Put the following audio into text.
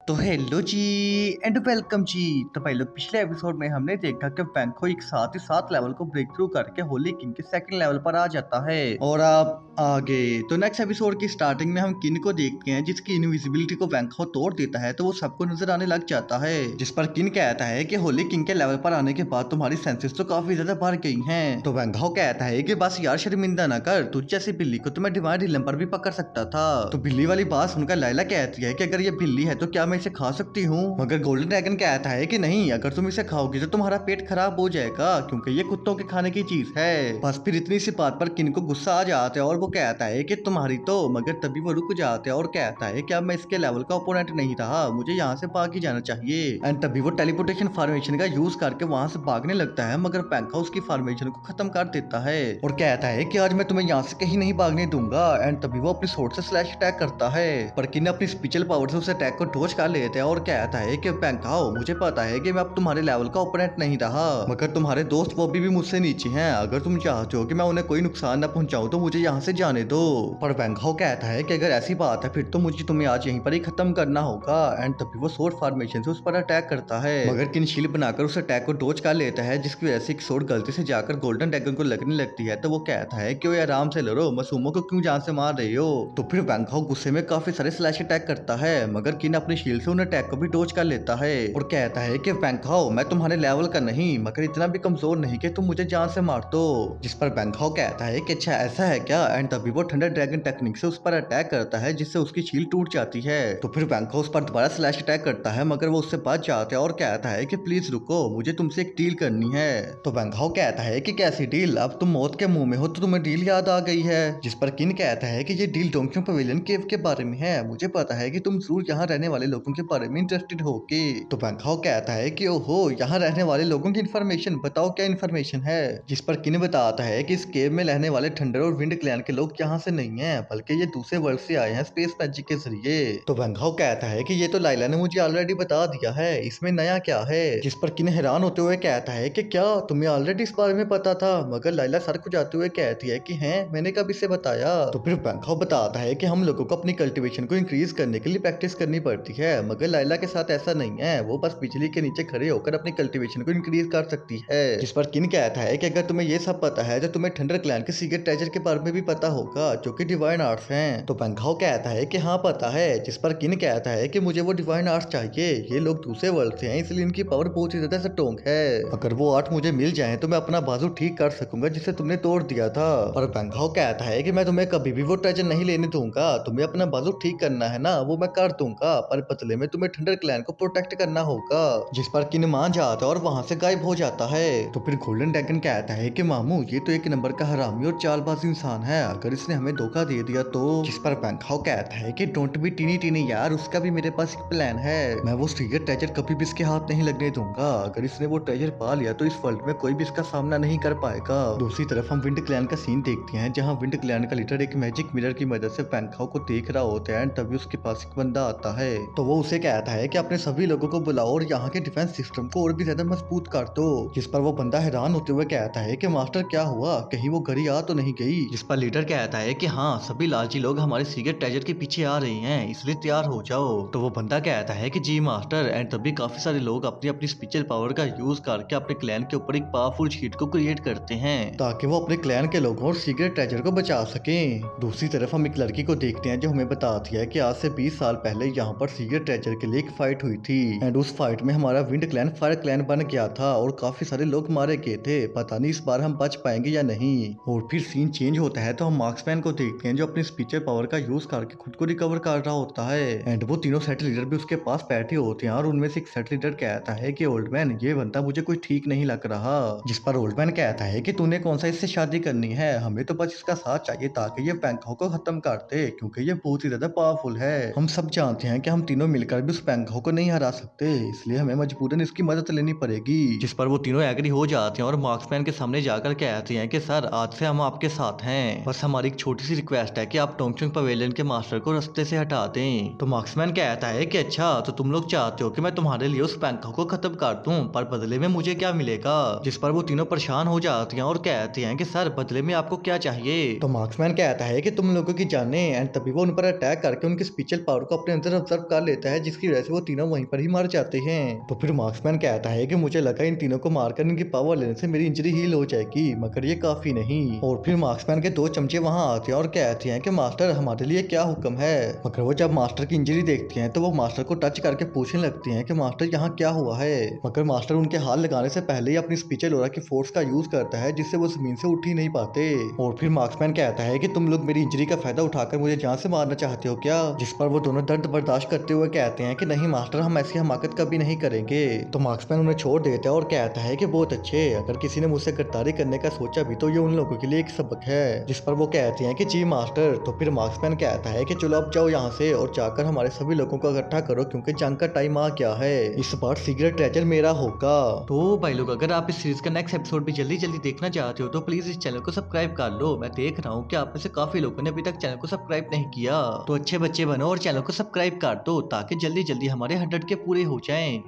तो hello ji and welcome जी। तो भाई लोग पिछले एपिसोड में हमने देखा कि वैंको एक साथ ही 7 लेवल को ब्रेक थ्रू करके होली किंग के सेकंड लेवल पर आ जाता है। और आप आगे तो नेक्स्ट एपिसोड की स्टार्टिंग में हम किन को देखते हैं जिसकी इनविजिबिलिटी को वैंको तोड़ देता है तो वो सबको नजर आने लग जाता है, जिस पर किन कहता है कि होली किंग के लेवल पर आने के बाद तुम्हारी सेंसेस तो काफी ज्यादा बढ़ गई हैं। तो वैंको कहता है कि बस यार शर्मिंदा ना कर, तुझ जैसी बिल्ली को तो मैं डिवाइन रिलम पर भी पकड़ सकता था। तो बिल्ली वाली बात सुनकर लाइला कहती है कि अगर ये बिल्ली है तो क्या मैं इसे खा सकती हूँ, मगर गोल्डन ड्रैगन कहता है कि नहीं, अगर तुम इसे खाओगी तो तुम्हारा पेट खराब हो जाएगा क्योंकि ये कुत्तों के खाने की चीज है। बस फिर इतनी सी बात पर किन को गुस्सा आ जाता है और वो कहता है कि तुम्हारी तो, मगर तभी वो रुक जाते हैं और कहता है कि अब मैं इसके लेवल का ओपोनेंट नहीं रहा, मुझे यहाँ से भाग ही जाना चाहिए। एंड तभी वो टेलीपोर्टेशन फॉर्मेशन का यूज करके वहां से भागने लगता है, मगर पैंका उसकी फॉर्मेशन को खत्म कर देता है और कहता है कि आज मैं तुम्हें यहाँ से कहीं नहीं भागने दूंगा। एंड तभी वो अपनी स्वॉर्ड से स्लैश अटैक करता है, पर किन अपनी स्पेशल पावर से उस अटैक को डॉज कर लेते हैं और कहता है कि पैंकाओ, मुझे पता है कि मैं अब तुम्हारे लेवल का ओपोनेंट नहीं रहा, मगर तुम्हारे दोस्त वो भी मुझसे नीचे हैं, अगर तुम चाहते हो कि मैं उन्हें कोई नुकसान न पहुंचाऊं तो मुझे यहाँ से जाने दो। पर पैंकाओ कहता है कि अगर ऐसी बात है फिर तो मुझे तुम्हें आज यहीं पर ही खत्म करना होगा। एंड तभी वो स्वॉर्ड फॉर्मेशन से उस पर अटैक करता है, मगर किन शील्ड बनाकर उस अटैक को डॉज कर लेता है, जिसकी वजह से एक स्वॉर्ड गलती से जाकर गोल्डन ड्रैगन को लगने लगती है। तो वो कहता है कि वो आराम से लड़ो, मासूमों को क्यों जान से मार रही हो। तो फिर पैंकाओ गुस्से में काफी सारे स्लैश अटैक करता है, मगर किन अपनी शील्ड से उन अटैक को भी डॉज कर लेता है और कहता है कि पैंकाओ, मैं तुम्हारे लेवल का नहीं मगर इतना भी कमजोर नहीं कि तुम मुझे जान से मार दो। जिस पर पैंकाओ कहता है कि अच्छा ऐसा है क्या। एंड तभी वो थंडर ड्रैगन टेक्निक से उस पर अटैक करता है, जिससे उसकी शील्ड टूट जाती है। तो फिर पैंकाओ उस पर दोबारा स्लैश अटैक करता है, मगर वो उससे बच जाता है और कहता है कि प्लीज रुको, मुझे तुमसे एक डील करनी है। तो पैंकाओ कहता है कि कैसी डील, अब तुम मौत के मुंह में हो तो तुम्हें डील याद आ गई है। जिस पर किन कहता है कि ये डील डोंकियों पवेलियन केव के बारे में है, मुझे पता है कि तुम जरूर यहाँ रहने वाले लोगों के बारे में इंटरेस्टेड होगे। तो पैंकाओ कहता है कि ओहो, यहाँ रहने वाले लोगों की इन्फॉर्मेशन बताओ, क्या इन्फॉर्मेशन है। जिस पर किन बताता है कि इस केव में रहने वाले थंडर और विंड क्लैन के लोग यहाँ से नहीं है, बल्कि ये दूसरे वर्ल्ड से आए हैं स्पेस मैजिक के जरिए। तो पैंकाओ कहता है कि ये तो लाइला ने मुझे ऑलरेडी बता दिया है, इसमें नया क्या है। जिस पर किन हैरान होते हुए कहता है कि क्या तुम्हें ऑलरेडी इस बारे में पता था, मगर लाइला सर खुजाते हुए कहती है कि हैं, मैंने कब इसे बताया। तो फिर पैंकाओ बताता है कि हम लोगों को अपनी कल्टीवेशन को इंक्रीज करने के लिए प्रैक्टिस करनी पड़ती है, मगर लाइला के साथ ऐसा नहीं है, वो बस बिजली के नीचे खड़े होकर अपनी कल्टीवेशन को इंक्रीज कर सकती है। जिस पर किन कहता है कि अगर तुम्हें ये सब पता है तो तुम्हें थंडर क्लैन के सीक्रेट ट्रेजर के बारे में भी पता होगा, जो कि डिवाइन आर्ट्स हैं। तो पैंकाओ कहता है कि हाँ पता है। जिस पर किन कहता है कि मुझे वो डिवाइन आर्ट्स चाहिए, ये लोग दूसरे वर्ल्ड से हैं इसलिए इनकी पावर बहुत ही ज्यादा स्ट्रॉन्ग है, अगर वो आर्ट मुझे मिल जाए तो मैं अपना बाजू ठीक कर सकूंगा जिसे तुमने तोड़ दिया था। पर पैंकाओ कहता है कि मैं तुम्हें कभी भी वो ट्रेजर नहीं लेने दूंगा, तुम्हें अपना बाजू ठीक करना है ना, वो मैं कर दूंगा, पर बदले में तुम्हें थंडर क्लैन को प्रोटेक्ट करना होगा। जिस पर किन मान जाता है और वहां से गायब हो जाता है। तो फिर गोल्डन ड्रैगन कहता है कि मामू, ये तो एक नंबर का हरामी और चालबाज इंसान है, अगर इसने हमें धोखा दे दिया तो। जिस पर पैंकाओ कहता है कि डोंट बी टीनी टीनी यार, उसका भी मेरे पास एक प्लान है, मैं वो सीक्रेट ट्रेजर कभी भी इसके हाथ नहीं लगने दूंगा, अगर इसने वो ट्रेजर पा लिया तो इस वर्ल्ड में कोई भी इसका सामना नहीं कर पाएगा। दूसरी तरफ हम विंड क्लैन का सीन देखते हैं, जहाँ विंड क्लैन का लीडर एक मैजिक मिरर की मदद से पैंकाओ को देख रहा होता है। तभी उसके पास एक बंदा आता है, तो वो उसे कहता है कि अपने सभी लोगों को बुलाओ और यहाँ के डिफेंस सिस्टम को और भी ज्यादा मजबूत कर दो। जिस पर वो बंदा हैरान होते हुए कहता है कि मास्टर क्या हुआ, कहीं वो घड़ी आ तो नहीं गई। जिस पर लीडर कहता है कि हाँ, सभी लालची लोग हमारे सीक्रेट ट्रेजर के पीछे आ रहे हैं, इसलिए तैयार हो जाओ। तो वो बंदा कहता है कि जी मास्टर। एंड तभी काफी सारे लोग अपनी अपनी स्पेशल पावर का यूज करके अपने क्लैन के ऊपर एक पावरफुल शीट को क्रिएट करते हैं, ताकि वो अपने क्लैन के लोगों और सीक्रेट ट्रेजर को बचा सके। दूसरी तरफ हम एक लड़की को देखते हैं जो हमें बताती है कि आज से 20 साल पहले यहाँ पर सीक्रेट ट्रेजर के लिए एक फाइट हुई थी। एंड उस फाइट में हमारा विंड क्लैन फायर क्लैन बन गया था और काफी सारे लोग मारे गए थे, पता नहीं इस बार हम बच पाएंगे या नहीं। और फिर सीन चेंज होता है तो हम मार्क्समैन को देखते हैं जो अपनी स्पीचर पावर का यूज करके खुद को रिकवर कर रहा होता है। एंड वो तीनों सेट लीडर भी उसके पास बैठे होते हैं और उनमें से एक सेट लीडर कहता है कि ओल्ड मैन, ये बनता मुझे कोई ठीक नहीं लग रहा। जिस पर ओल्ड मैन कहता है कि तूने कौन सा इससे शादी करनी है, हमें तो बस इसका साथ चाहिए ताकि ये पैंकाओ को खत्म कर दे, क्योंकि ये बहुत ही ज्यादा पावरफुल है। हम सब जानते हैं कि हम तीनों मिलकर भी उस पैंकाओ को नहीं हरा सकते, इसलिए हमें मजबूरन इसकी मदद लेनी पड़ेगी। जिस पर वो तीनों एग्री हो जाते हैं और मार्क्समैन के सामने जाकर कहते हैं कि सर, आज से हम आपके साथ हैं, बस हमारी एक छोटी सी रिक्वेस्ट है कि आप टोंगचुंग पवेलियन के मास्टर को रास्ते से हटा दें। तो मार्क्समैन कहता है कि अच्छा, तो तुम लोग चाहते हो कि मैं तुम्हारे लिए उस पैंकाओ को खत्म कर दूं, पर बदले में मुझे क्या मिलेगा। जिस पर वो तीनों परेशान हो जाते हैं और कहते हैं कि सर, बदले में आपको क्या चाहिए। तो मार्क्समैन कहता है कि तुम लोगों की जाने। एंड तभी वो उन पर अटैक करके उनकी स्पेशल पावर को अपने अंदर ऑब्जर्व कर लेता देता है, जिसकी वजह से वो तीनों वहीं पर ही मर जाते हैं। तो फिर मार्क्समैन कहता है कि मुझे लगा इन तीनों को मारकर इनकी पावर लेने से मेरी इंजरी हील हो जाएगी, मगर ये काफी नहीं। और फिर मार्क्समैन के दो चमचे वहां आते हैं और कहते हैं कि मास्टर हमारे लिए क्या हुक्म है। मगर वो जब मास्टर की इंजरी देखते हैं तो वो मास्टर को टच करके पूछने लगते हैं कि मास्टर यहाँ क्या हुआ है। मगर मास्टर उनके हाथ लगाने से पहले ही अपनी स्पेशल ऑरा की फोर्स का यूज करता है, जिससे वो जमीन से उठ ही नहीं पाते। और फिर मार्क्समैन कहता है कि तुम लोग मेरी इंजरी का फायदा उठाकर मुझे जान से मारना चाहते हो क्या। जिस पर वो दोनों दर्द बर्दाश्त करते हुए कहते हैं कि नहीं मास्टर, हम ऐसी हमाकत कभी नहीं करेंगे। तो मार्क्समैन उन्हें छोड़ देता है और कहता है कि बहुत अच्छे, अगर किसी ने मुझसे गद्दारी करने का सोचा भी तो ये उन लोगों के लिए एक सबक है। जिस पर वो कहते हैं कि जी मास्टर। तो फिर मार्क्समैन कहता है कि चलो अब जाओ यहाँ से और जाकर हमारे सभी लोगों को इकट्ठा करो, क्योंकि जंग का टाइम आ गया है। इस बार सीक्रेट ट्रेजर मेरा होगा। तो भाई लोग, अगर आप इस सीरीज का नेक्स्ट एपिसोड भी जल्दी जल्दी देखना चाहते हो तो प्लीज इस चैनल को सब्सक्राइब कर लो। मैं देख रहा हूँ कि आप में से काफी लोगों ने अभी तक चैनल को सब्सक्राइब नहीं किया, तो अच्छे बच्चे बनो और चैनल को सब्सक्राइब कर दो ताकि जल्दी जल्दी हमारे 100 के पूरे हो जाएं।